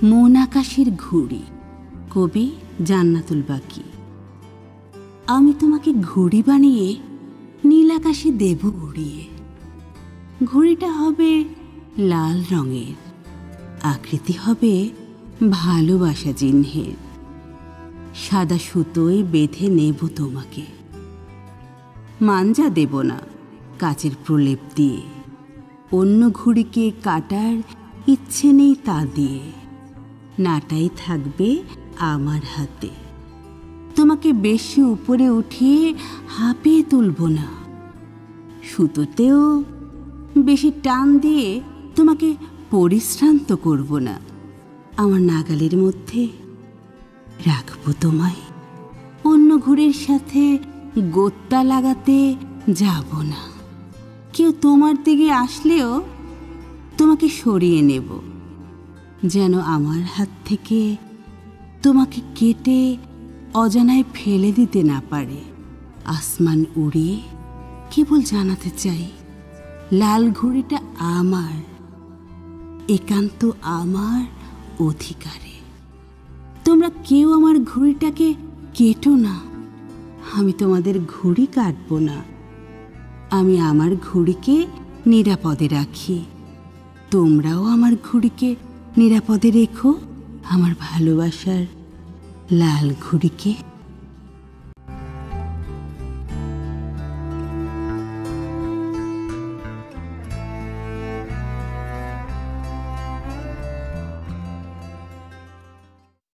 মন আকাশের ঘুড়ি, কবি জান্নাতুল বাকি। আমি তোমাকে ঘুড়ি বানিয়ে নীল আকাশে দেব উড়িয়ে। ঘুড়িটা হবে লাল রঙের, আকৃতি হবে ভালোবাসা চিহ্নের। সাদা সুতোয় বেঁধে নেব তোমাকে, মাঞ্জা দেব না কাচের প্রলেপ দিয়ে। অন্য ঘুড়িকে কাটার ইচ্ছে নেই তা দিয়ে। নাটাই থাকবে আমার হাতে, তোমাকে বেশি উপরে উঠিয়ে হাঁপিয়ে তুলব না। সুতোতেও বেশি টান দিয়ে তোমাকে পরিশ্রান্ত করব না। আমার নাগালের মধ্যে রাখবো তোমায়, অন্য ঘুড়ির সাথে গোত্তা লাগাতে যাব না। কেউ তোমার দিকে আসলেও তোমাকে সরিয়ে নেব, যেন আমার হাত থেকে তোমাকে কেটে অজানায় ফেলে দিতে না পারে। আসমান উড়িয়ে কেবল জানাতে চাই, লাল ঘুড়িটা আমার, একান্ত আমার অধিকারে। তোমরা কেউ আমার ঘুড়িটাকে কেটো না, আমি তোমাদের ঘুড়ি কাটবো না। আমি আমার ঘুড়িকে নিরাপদে রাখি, তোমরাও আমার ঘুড়িকে নিরাপদে রেখো, আমার ভালোবাসার লাল ঘুড়িকে।